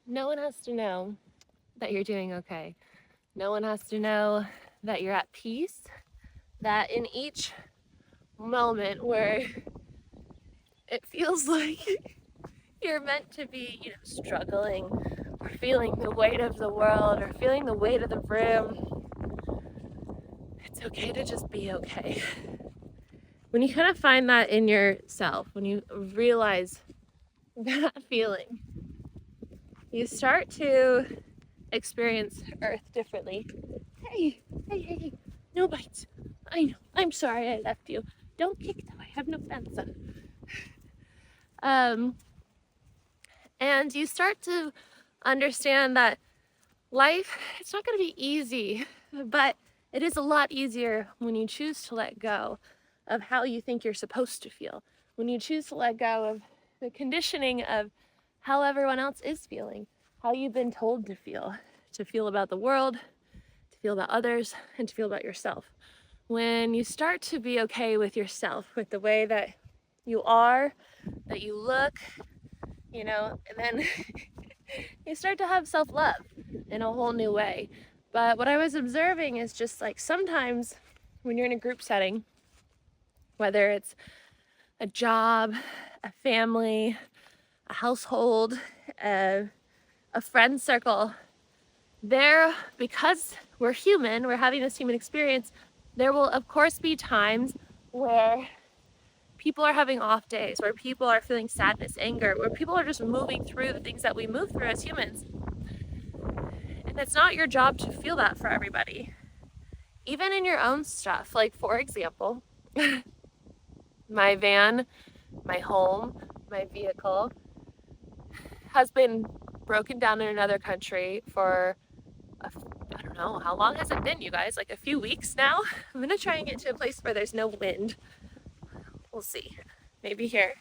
No one has to know that you're doing okay. No one has to know that you're at peace, that in each moment where it feels like you're meant to be, struggling or feeling the weight of the world or feeling the weight of the room, it's okay to just be okay. When you kind of find that in yourself, when you realize that feeling, you start to experience Earth differently. Hey, no bites. I know. I'm sorry I left you. Don't kick though. I have no fence up. And you start to understand that life, it's not going to be easy, but it is a lot easier when you choose to let go of how you think you're supposed to feel. When you choose to let go of the conditioning of how everyone else is feeling, how you've been told to feel about the world, to feel about others, and to feel about yourself. When you start to be okay with yourself, with the way that you are, that you look, and then you start to have self-love in a whole new way. But what I was observing is just like sometimes when you're in a group setting, whether it's a job, a family, a household, a friend circle, because we're human, we're having this human experience, there will of course be times where people are having off days, where people are feeling sadness, anger, where people are just moving through the things that we move through as humans. And it's not your job to feel that for everybody. Even in your own stuff, like for example, my van, my home, my vehicle has been broken down in another country for I don't know, how long has it been, you guys? Like a few weeks now? I'm gonna try and get to a place where there's no wind. We'll see. Maybe here.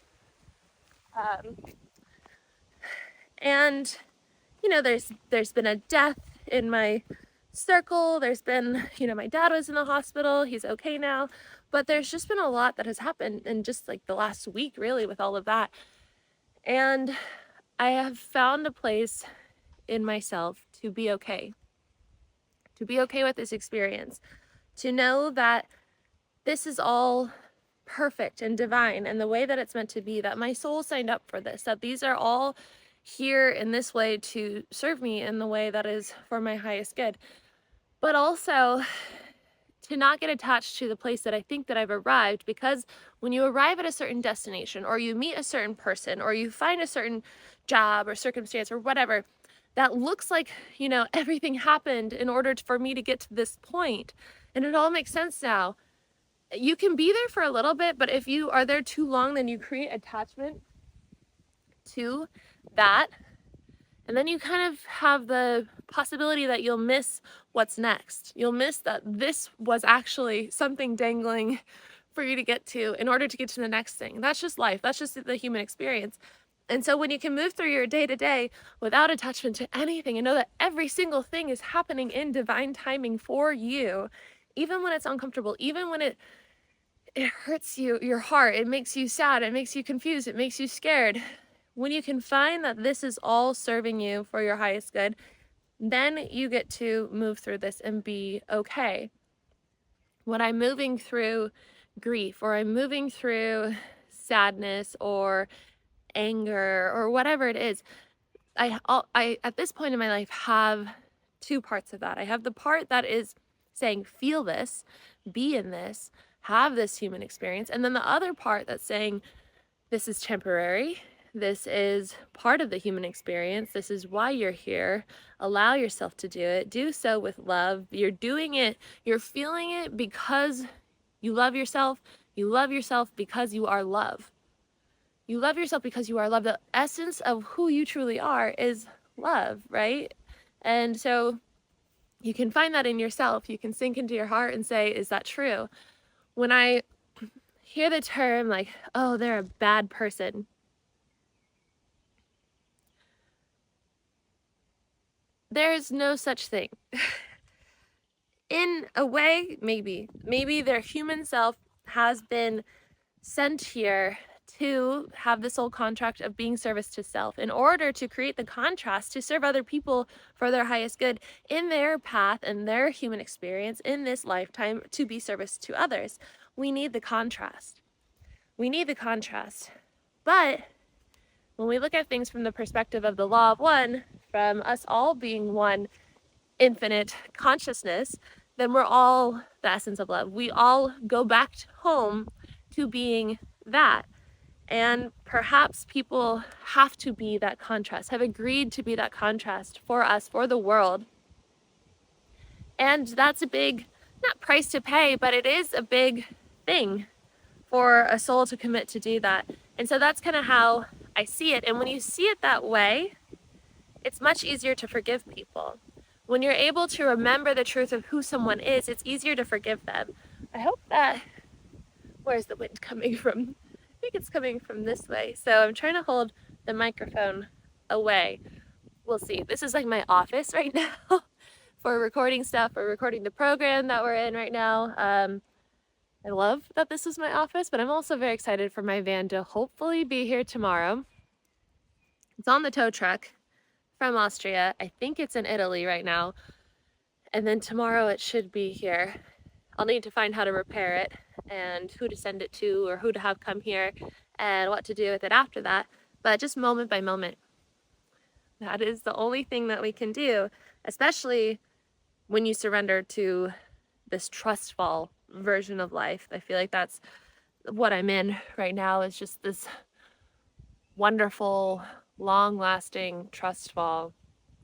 Um, and there's been a death in my circle. There's been, my dad was in the hospital. He's okay now. But there's just been a lot that has happened in just like the last week, really, with all of that. And I have found a place in myself to be okay with this experience, to know that this is all perfect and divine and the way that it's meant to be, that my soul signed up for this, that these are all here in this way to serve me in the way that is for my highest good. But also to not get attached to the place that I think that I've arrived, because when you arrive at a certain destination or you meet a certain person or you find a certain job or circumstance or whatever that looks like, everything happened in order for me to get to this point and it all makes sense now. You can be there for a little bit, but if you are there too long, then you create attachment to that. And then you kind of have the possibility that you'll miss what's next. You'll miss that this was actually something dangling for you to get to in order to get to the next thing. That's just life. That's just the human experience. And so when you can move through your day-to-day without attachment to anything and know that every single thing is happening in divine timing for you, even when it's uncomfortable, even when it hurts your heart, it makes you sad, it makes you confused, it makes you scared. When you can find that this is all serving you for your highest good, then you get to move through this and be okay. When I'm moving through grief or I'm moving through sadness or anger or whatever it is, I at this point in my life have two parts of that. I have the part that is saying, feel this, be in this, have this human experience. And then the other part that's saying, this is temporary. This is part of the human experience. This is why you're here. Allow yourself to do it. Do so with love. You're doing it. You're feeling it because you love yourself. You love yourself because you are love. You love yourself because you are love. The essence of who you truly are is love, right? And so you can find that in yourself. You can sink into your heart and say, is that true? When I hear the term like, oh, they're a bad person, there's no such thing. In a way, maybe their human self has been sent here to have the soul contract of being service to self in order to create the contrast to serve other people for their highest good in their path and their human experience in this lifetime to be service to others. We need the contrast. We need the contrast. But when we look at things from the perspective of the law of one, from us all being one infinite consciousness, then we're all the essence of love. We all go back home to being that. And perhaps people have to be that contrast, have agreed to be that contrast for us, for the world. And that's a big, not price to pay, but it is a big thing for a soul to commit to do that. And so that's kind of how I see it. And when you see it that way, it's much easier to forgive people. When you're able to remember the truth of who someone is, it's easier to forgive them. I hope that, where's the wind coming from? I think it's coming from this way. So I'm trying to hold the microphone away. We'll see. This is like my office right now for recording stuff, or recording the program that we're in right now. I love that this is my office, but I'm also very excited for my van to hopefully be here tomorrow. It's on the tow truck from Austria. I think it's in Italy right now. And then tomorrow it should be here. I'll need to find how to repair it and who to send it to, or who to have come here, and what to do with it after that. But just moment by moment. That is the only thing that we can do, especially when you surrender to this trust fall version of life. I feel like that's what I'm in right now, is just this wonderful, long-lasting trust fall.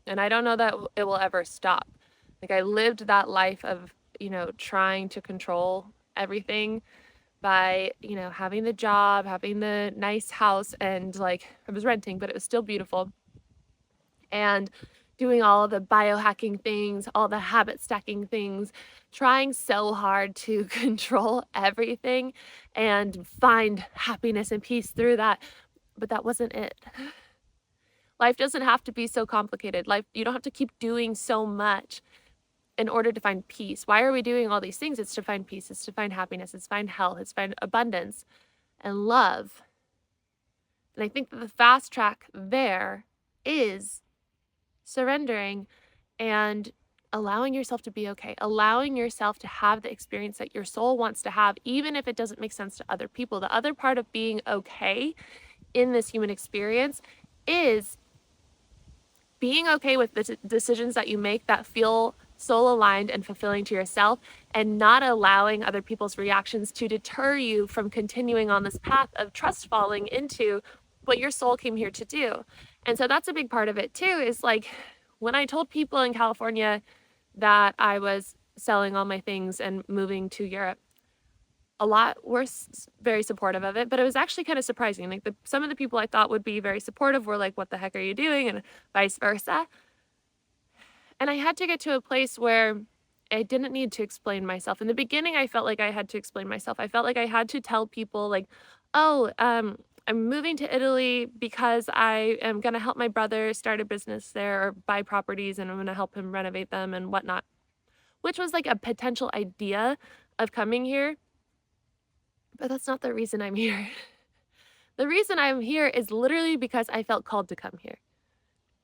And I don't know that it will ever stop. Like, I lived that life of, trying to control everything by, having the job, having the nice house, and I was renting, but it was still beautiful. And doing all of the biohacking things, all the habit stacking things, trying so hard to control everything and find happiness and peace through that. But that wasn't it. Life doesn't have to be so complicated. You don't have to keep doing so much in order to find peace. Why are we doing all these things? It's to find peace. It's to find happiness. It's to find health. It's to find abundance and love. And I think that the fast track there is surrendering and allowing yourself to be okay, allowing yourself to have the experience that your soul wants to have, even if it doesn't make sense to other people. The other part of being okay in this human experience is being okay with the decisions that you make that feel soul aligned and fulfilling to yourself, and not allowing other people's reactions to deter you from continuing on this path of trust falling into what your soul came here to do. And so that's a big part of it too, is when I told people in California that I was selling all my things and moving to Europe, a lot were very supportive of it, but it was actually kind of surprising. Some of the people I thought would be very supportive were like, what the heck are you doing? And vice versa. And I had to get to a place where I didn't need to explain myself. In the beginning, I felt like I had to explain myself. I felt like I had to tell people I'm moving to Italy because I am going to help my brother start a business there, or buy properties, and I'm going to help him renovate them and whatnot, which was a potential idea of coming here. But that's not the reason I'm here. The reason I'm here is literally because I felt called to come here.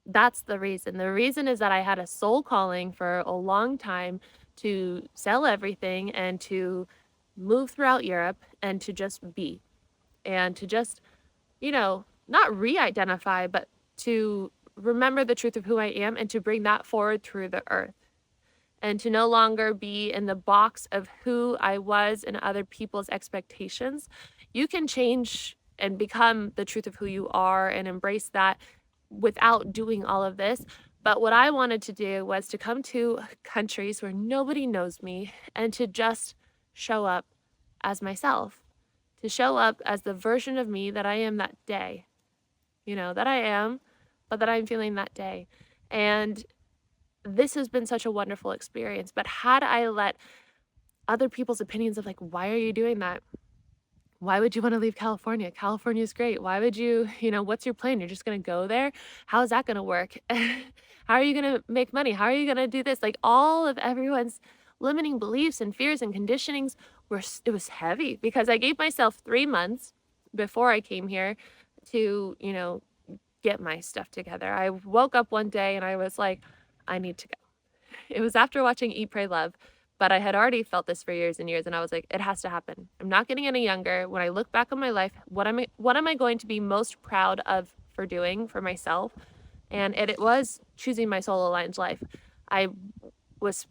That's the reason. The reason is that I had a soul calling for a long time to sell everything and to move throughout Europe and to just be, and to just, not re-identify, but to remember the truth of who I am and to bring that forward through the earth, and to no longer be in the box of who I was and other people's expectations. You can change and become the truth of who you are and embrace that without doing all of this. But what I wanted to do was to come to countries where nobody knows me and to just show up as myself, to show up as the version of me that I am that day, that I am, but that I'm feeling that day. And this has been such a wonderful experience. But had I let other people's opinions of why are you doing that? Why would you want to leave California? California is great. Why would you, what's your plan? You're just going to go there? How is that going to work? How are you going to make money? How are you going to do this? All of everyone's limiting beliefs and fears and conditionings it was heavy, because I gave myself 3 months before I came here to, get my stuff together. I woke up one day and I was like, I need to go. It was after watching Eat, Pray, Love, but I had already felt this for years and years, and I was like, it has to happen. I'm not getting any younger. When I look back on my life, what am I going to be most proud of for doing for myself? And it was choosing my soul aligned life. I was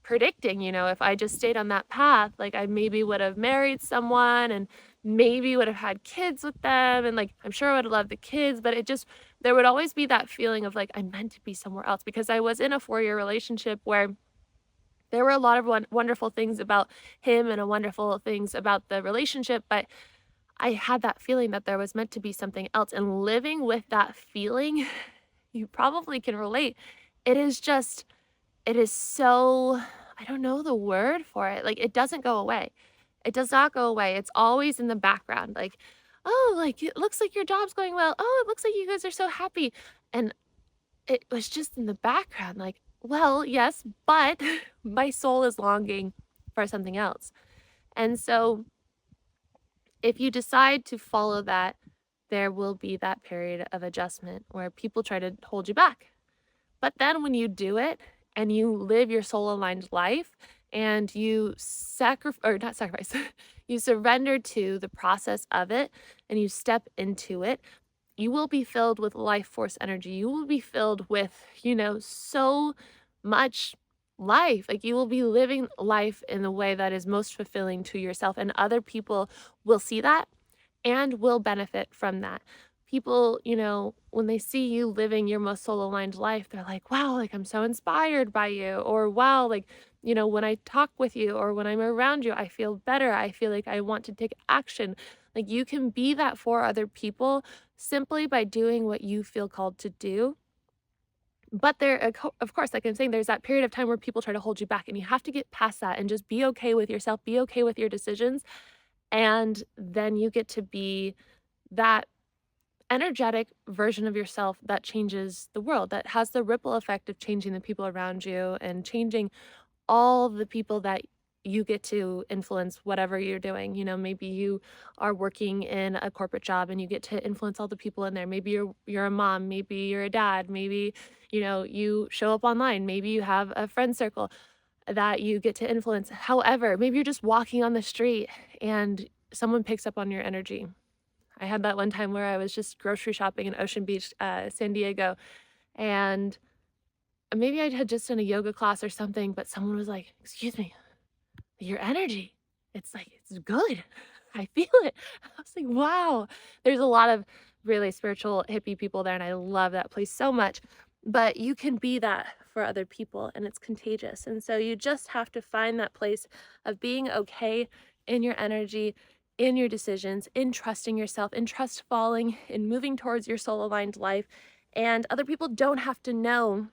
predicting, if I just stayed on that path, like I maybe would have married someone and maybe would have had kids with them. And like, I'm sure I would have loved the kids, but there would always be that feeling of like, I'm meant to be somewhere else, because I was in a 4-year relationship where there were a lot of wonderful things about him and wonderful things about the relationship, but I had that feeling that there was meant to be something else. And living with that feeling, you probably can relate. It is just, it is so, I don't know the word for it. Like, it doesn't go away. It does not go away. It's always in the background. Like, oh, like it looks like your job's going well. Oh, it looks like you guys are so happy. And it was just in the background. Like, well, yes, but my soul is longing for something else. And so if you decide to follow that, there will be that period of adjustment where people try to hold you back. But then when you do it and you live your soul aligned life and you not sacrifice, you surrender to the process of it and you step into it, you will be filled with life force energy. You will be filled with, so much life. Like, you will be living life in the way that is most fulfilling to yourself, and other people will see that and will benefit from that. People, when they see you living your most soul aligned life, they're like, wow, like I'm so inspired by you. Or wow, like, when I talk with you or when I'm around you, I feel better. I feel like I want to take action. Like, you can be that for other people simply by doing what you feel called to do. But of course, like I'm saying, there's that period of time where people try to hold you back, and you have to get past that and just be okay with yourself, be okay with your decisions. And then you get to be that energetic version of yourself that changes the world, that has the ripple effect of changing the people around you and changing all the people that you get to influence whatever you're doing. Maybe you are working in a corporate job and you get to influence all the people in there. Maybe you're a mom, maybe you're a dad, maybe you show up online, maybe you have a friend circle that you get to influence. However, maybe you're just walking on the street and someone picks up on your energy. I had that one time where I was just grocery shopping in Ocean Beach, San Diego, and maybe I had just done a yoga class or something, but someone was like, excuse me, your energy, it's like, it's good. I feel it. I was like, wow. There's a lot of really spiritual hippie people there, and I love that place so much. But you can be that for other people, and it's contagious. And so you just have to find that place of being okay in your energy, in your decisions, in trusting yourself, in trust falling, in moving towards your soul aligned life. And other people don't have to know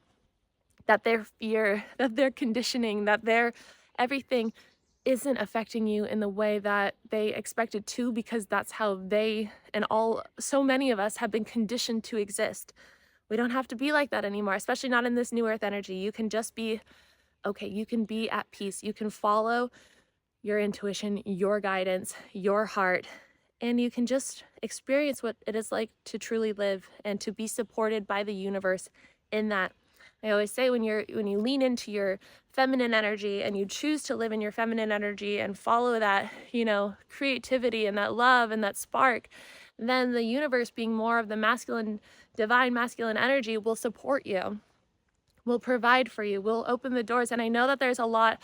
that their fear, that their conditioning, that their everything isn't affecting you in the way that they expected to, because that's how they and so many of us have been conditioned to exist. We don't have to be like that anymore, especially not in this new earth energy. You can just be okay. You can be at peace. You can follow your intuition, your guidance, your heart, and you can just experience what it is like to truly live and to be supported by the universe in that. I always say when you lean into your feminine energy and you choose to live in your feminine energy and follow that, creativity and that love and that spark, then the universe, being more of the masculine, divine masculine energy, will support you, will provide for you, will open the doors. And I know that there's a lot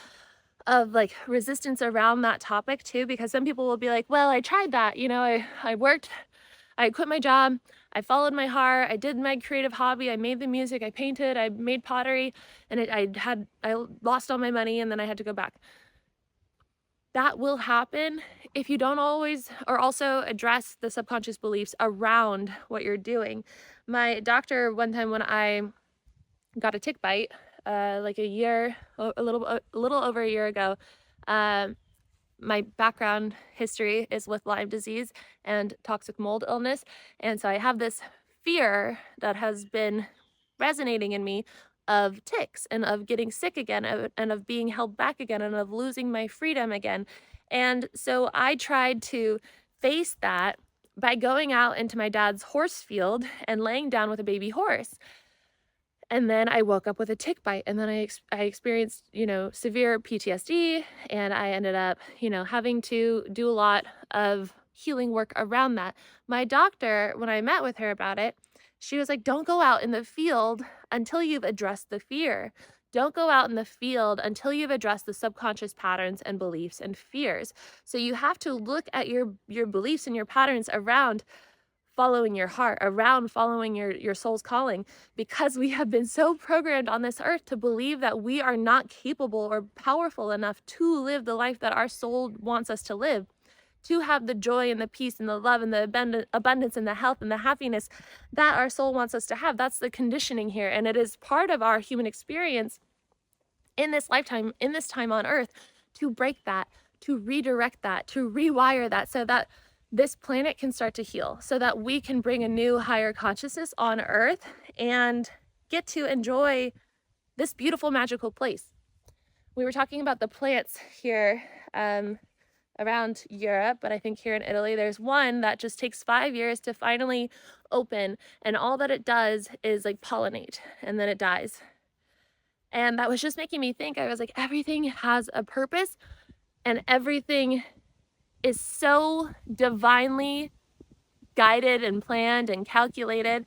of like resistance around that topic too, because some people will be like, well, I tried that, I worked, I quit my job, I followed my heart, I did my creative hobby, I made the music, I painted, I made pottery, and I lost all my money, and then I had to go back. That will happen if you don't always or also address the subconscious beliefs around what you're doing. My doctor, one time when I got a tick bite, like a little over a year ago, my background history is with Lyme disease and toxic mold illness. And so I have this fear that has been resonating in me of ticks and of getting sick again and of being held back again and of losing my freedom again. And so I tried to face that by going out into my dad's horse field and laying down with a baby horse. And then I woke up with a tick bite, and then I experienced, severe PTSD, and I ended up, having to do a lot of healing work around that. My doctor, when I met with her about it, she was like, "Don't go out in the field until you've addressed the fear. Don't go out in the field until you've addressed the subconscious patterns and beliefs and fears." So you have to look at your beliefs and your patterns around following your heart, around following your soul's calling, because we have been so programmed on this earth to believe that we are not capable or powerful enough to live the life that our soul wants us to live, to have the joy and the peace and the love and the abundance and the health and the happiness that our soul wants us to have. That's the conditioning here, and it is part of our human experience in this lifetime, in this time on earth, to break that, to redirect that, to rewire that, so that this planet can start to heal, so that we can bring a new higher consciousness on earth and get to enjoy this beautiful magical place. We were talking about the plants here around Europe, but I think here in Italy there's one that just takes 5 years to finally open, and all that it does is like pollinate, and then it dies. And that was just making me think. I was like, everything has a purpose, and everything is so divinely guided and planned and calculated.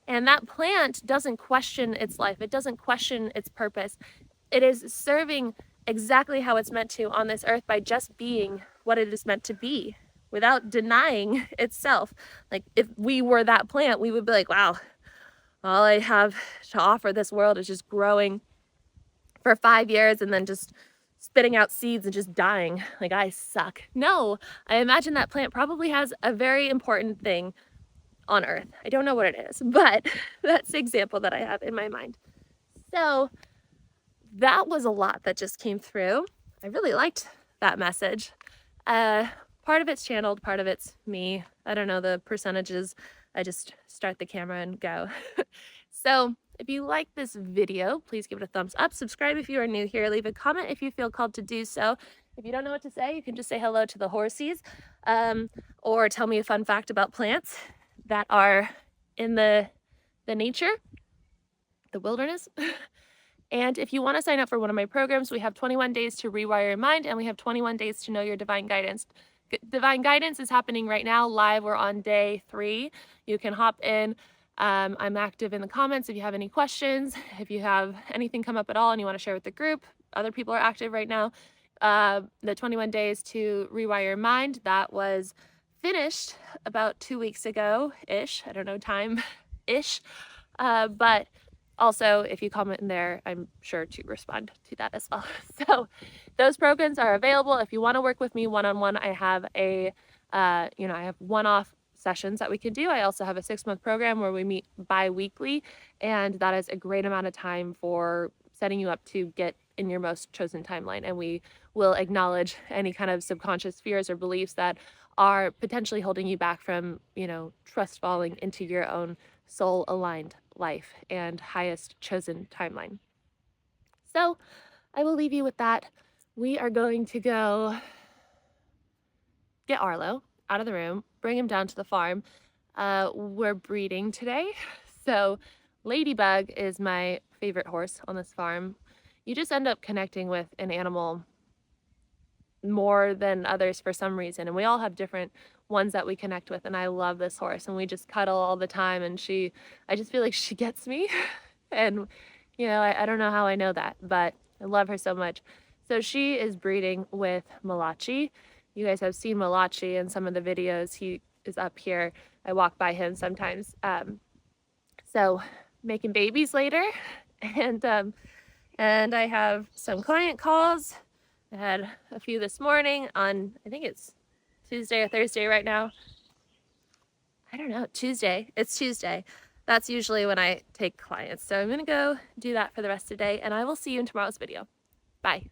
And that plant doesn't question its life. It doesn't question its purpose. It is serving exactly how it's meant to on this earth by just being what it is meant to be without denying itself. Like, if we were that plant, we would be like, wow, all I have to offer this world is just growing for 5 years and then just spitting out seeds and just dying. Like, I suck. No, I imagine that plant probably has a very important thing on earth. I don't know what it is, but that's the example that I have in my mind. So that was a lot that just came through. I really liked that message. Part of it's channeled, part of it's me. I don't know the percentages. I just start the camera and go. So if you like this video, please give it a thumbs up. Subscribe if you are new here. Leave a comment if you feel called to do so. If you don't know what to say, you can just say hello to the horsies, or tell me a fun fact about plants that are in the nature, the wilderness. And if you want to sign up for one of my programs, we have 21 days to rewire your mind, and we have 21 days to know your divine guidance. Divine guidance is happening right now live. We're on day 3. You can hop in. I'm active in the comments if you have any questions. If you have anything come up at all and you want to share with the group, other people are active right now. The 21 days to rewire your mind, that was finished about 2 weeks ago-ish. I don't know, time-ish. But also, if you comment in there, I'm sure to respond to that as well. So those programs are available. If you want to work with me one-on-one, I have I have one-off sessions that we can do. I also have a 6-month program where we meet bi-weekly, and that is a great amount of time for setting you up to get in your most chosen timeline. And we will acknowledge any kind of subconscious fears or beliefs that are potentially holding you back from, trust falling into your own soul-aligned life and highest chosen timeline. So I will leave you with that. We are going to go get Arlo out of the room, bring him down to the farm. We're breeding today. So Ladybug is my favorite horse on this farm. You just end up connecting with an animal more than others for some reason, and we all have different ones that we connect with, and I love this horse, and we just cuddle all the time, and I just feel like she gets me. And I don't know how I know that, but I love her so much. So she is breeding with Malachi. You guys have seen Malachi in some of the videos. He is up here. I walk by him sometimes. So making babies later, and I have some client calls. I had a few this morning on, I think it's Tuesday or Thursday right now. I don't know, Tuesday. It's Tuesday. That's usually when I take clients. So I'm going to go do that for the rest of the day, and I will see you in tomorrow's video. Bye.